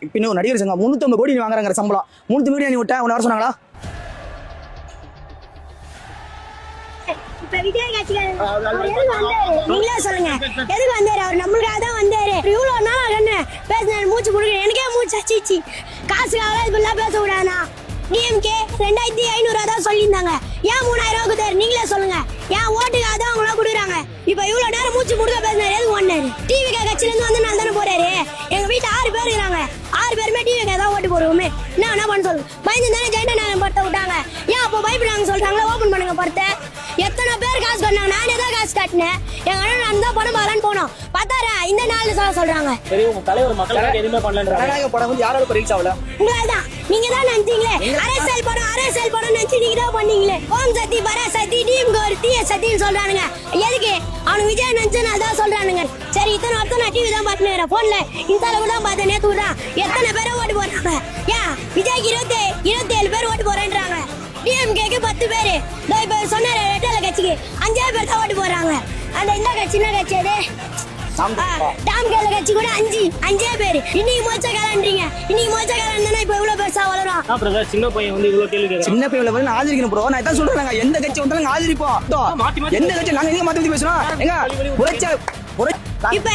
இப்ப இன்னும் நடிகர் சங்கம் 350 கோடி வாங்குறாங்க சம்பளம். 350 கோடி நீ விட்டா உன்னை வர சொன்னாங்களா? நீங்களே சொல்லுங்க, எதுக்கு வந்தாரு? அவர் நம்மளுக்காக தான் வந்தாரு. இவ்வளவு நாள் என்ன பேசினாரு? மூச்சு கொடுக்க எனக்கே மூச்சு அச்சிச்சு. காசுக்காக இப்பெல்லாம் பேச விடாதா? டிஎம்கே 2500 தான் சொல்லியிருந்தாங்க. ஏன் 3000 ரூபா கொடுத்தாரு? நீங்களே சொல்லுங்க. ஏன் ஓட்டுக்காக தான் அவங்களா கொடுக்குறாங்க? இப்ப இவ்வளவு நேரம் மூச்சு கொடுக்க பேசினாரு, எதுக்கு ஒண்ணாரு? டிவிகே கட்சியில இருந்து வந்து நாள் தானே போறாரு. எங்க வீட்டுல 6 பேர் இருக்கிறாங்க. 6 பேருமே டிவிகே தான் ஓட்டு போடுவோமே. என்ன பண்ண சொல்லு? பயந்து தானே ஜெயண்டநாயகம் படத்தை விட்டாங்க. ஏன் அப்போ பயப்படுறாங்க சொல்றாங்களா? ஓபன் பண்ணுங்க படத்தை. எத்தனை பேர் காசு கட்டினாங்க? நானே தான் காசு கட்டினேன். எங்க அண்ணன் நான் தான் படம் பார்க்கலான்னு போனோம். பார்த்தாரா இந்த நாள் சொல்றாங்க. சரி, உங்க தலைவர் மக்களுக்கு எதுவுமே பண்ணலன்றாங்க. படம் வந்து யாரால ரீச் ஆகல? உங்களாதான். நீங்க தான் நினைச்சீங்களே அரசியல் படம் நினைச்சு நீங்க தான் பண்ணீங்களே. ஓம் சக்தி பராசக்தி டிஎம்கே ஒரு தீய சக்தின்னு சொல்றானுங்க. எதுக்கு? அவனுக்கு விஜய் நினைச்சு நான் தான் சொல்றானுங்க. சரி, இத்தனை வருஷம் நான் டிவி தான் பார்த்துக்கிறேன். போன்ல இந்த அளவு தான் பார்த்தேன். நேற்று விடுறான் எத்தனை பேரை ஓட்டு போடுறாங்க. ஏன் விஜய்க்கு 27 பேர் ஓட்டு போறேன்றாங்க. டிஎம்கேக்கு 10 பேரு. இப்ப சொன்னாரு ரெட்டல கட்சிக்கு 5 பேர் தான் ஓட்டு போடுறாங்க. அந்த இந்த கட்சி என்ன கட்சி அது? டாம்கேல கட்சி கூட 5 பேர். இன்னைக்கு மோச்ச காலன்றீங்க. இன்னைக்கு மோச்ச காலம் தானே இப்ப இவ்வளவு பெருசா வளரும். சின்ன பையன் வந்து இவ்வளவு கேள்வி கேட்கறான். சின்ன பையன் வந்து ஆதரிக்கணும் ப்ரோ. நான் இதான் சொல்றேன். எந்த கட்சி வந்தாலும் ஆதரிப்போம். எந்த கட்சி நாங்க எங்க மாத்தி பேசுறோம்? எங்க இப்ப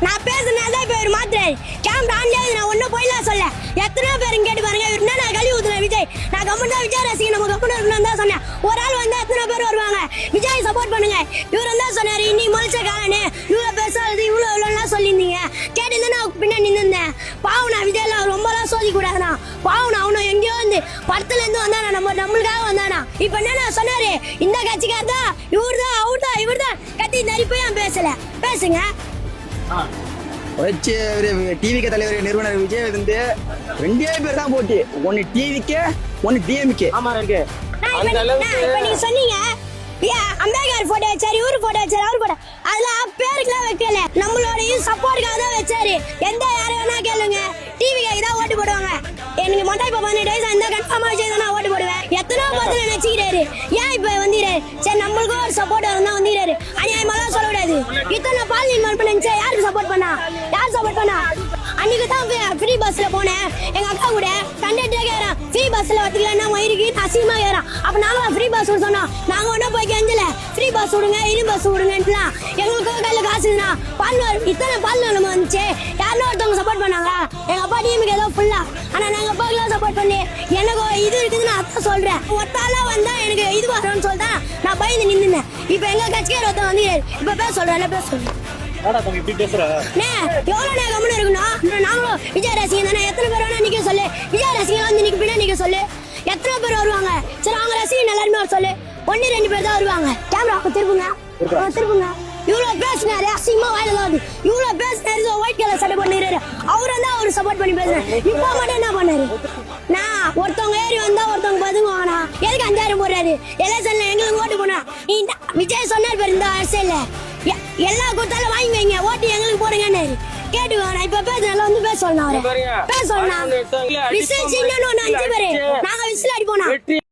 நான் பேசுனதான் இப்ப இவர் மாத்துறாரு. கேமரா ஆன்ல நான் ஒண்ணும் போயிலாம் சொல்ல. எத்தனை பேரும் கேட்டு பாருங்க. இவர் என்ன நான் கழுவி ஊத்துறேன் விஜய். நான் கம்மன் தான் விஜய் ரசிகன். நம்ம கம்மன் இருக்கணும் தான் சொன்னேன். ஒரு ஆள் வந்து எத்தனை பேர் வருவாங்க? விஜய் சப்போர்ட் பண்ணுங்க. இவர் தான் சொன்னாரு இன்னைக்கு மொழிச்ச காலனே இவ்வளவு பேசாது இவ்வளவுலாம் சொல்லியிருந்தீங்க. கேட்டு நான் பின்னாடி நின்றுந்தேன். பாவம் நான் விஜய் எல்லாம் ரொம்பலாம் சோதிக்க கூடாதுண்ணா. பாவம் அவனும் எங்கேயோ வந்து படத்துல இருந்து வந்தானா. நம்மளுக்காக வந்தானா. இப்ப என்ன சொன்னாரு? இந்த கட்சிக்கார் தான் இவர்தான் அவர்தான் இவர்தான் கத்தி நரிப்பையா பேசல. பேசுங்க. டிவிகே தலைவர் நிறுவனர் விஜய் வந்து 2 பேர் தான் போட்டி. ஒன்னு டிவிகே, ஒன்னு டிஎம்கே. ஆமா இருக்கு. அந்த அளவுக்கு இப்ப நீங்க சொன்னீங்க அம்பேத்கர் போட்டோ வச்சாரு, இவரு போட்டோ வச்சாரு, அவரு போட்டோ. அதெல்லாம் பேருக்குலாம் வைக்கல. நம்மளோட சப்போர்ட்டுக்காக தான் வச்சாரு. எந்த யாரை வேணா கேளுங்க. டிவிக்கு தான் ஓட்டு போடுவாங்க. எனக்கு மொட்டை இப்ப 18 வயசு அந்த கன்ஃபார்மா வச்சு தான் ஓட்டு போடுவேன். எத்தனை பார்த்து நினைச்சுக்கிறாரு. ஏன் இப்ப வந்துறாரு? சரி, நம்மளுக்கும் ஒரு சப்போர்ட் இருந்தா வந்துறாரு. அநியாயமாலாம் சொல்லக்கூடாது. இத்தனை பால் இன்வால்வ் பண்ணிச்சு. யாருக்கு சப்போர்ட் பண்ணா? யார் சப்போர்ட் பண்ணா? அன்னைக்கு தான் ஃப்ரீ பஸ்ல போனேன். எங்க அக்கா கூட கண்டக்டரே கேக்குறான் ஃப்ரீ பஸ்ல வரதுக்குல வயிறுக்கு அசிங்கமா கேக்குறான். அப்ப நாங்களும் ஃப்ரீ பஸ் சொன்னோம். நாங்க ஒன்னும் போய் கெஞ்சல. ஃப்ரீ பஸ் விடுங்க, இரு பஸ் விடுங்கலாம். எங்களுக்கு கையில காசு இருந்தா பால் இத்தனை பால் நிலைமை வந்துச்சு. யாருன்னா ஒருத்தவங்க சப்போர்ட் பண்ணாங்க. எங்க அப்பா டிஎம்கே ஏதோ ஃபுல்லா. ஆனா நாங்க அப்பாக்கெல்லாம் சப்போர்ட் பண்ணி எனக்கு இது இருக்குதுன்னு அதான் சொல்றேன். ஒத்தால வந்தா எனக்கு இது வரணும்னு சொல்லிட்டா நான் பயந்து நின்னுனேன். இப்ப எங்க கட்சிக்கார ஒருத்தன் வந்து இப்ப பேச சொல்றேன். பேச சொல்றேன். எவ்வளவு நேரம் இருக்கணும்? நாங்களும் விஜய் ரசிகன் தானே. எத்தனை பேர் வேணா நிக்க சொல்லு. விஜய் ரசிகன் வந்து நிக்க பின்னா நிக்க சொல்லு. எத்தனை பேர் வருவாங்க? சரி, அவங்க ரசிகன் எல்லாருமே சொல்லு. 1-2 பேர் தான் வருவாங்க. கேமரா திருப்புங்க. இவ்வளவு பேசினாரு அசிங்கமா வாயில தான். இவ்வளவு பேசினாரு ஒயிட் கலர் சட்டை பண்ணிடுறாரு. அவரு தான் அவரு சப்போர்ட் பண்ணி பேசுறேன். இப்ப மட்டும் என்ன பண்ணாரு? நான் ஒருத்தவங்க ஏறி வந்தா ஒருத்தவங்க பதுங்குவானா? எதுக்கு 5000 போடுறாரு? எலெக்ஷன்ல எங்களுக்கு ஓட்டு போனா விஜய் சொன்னார் பாரு இந்த அரசியல்ல எல்லா கொடுத்தாலும் வாங்கி வைங்க, ஓட்டு எங்களுக்கு போடுங்கன்னு கேட்டுவாங்க. இப்ப பேசுனால வந்து பேச சொல்லணும். அவரை பேச சொல்லணும். விசில் சின்ன 5 பேரு நாங்க விசில் அடிப்போனா.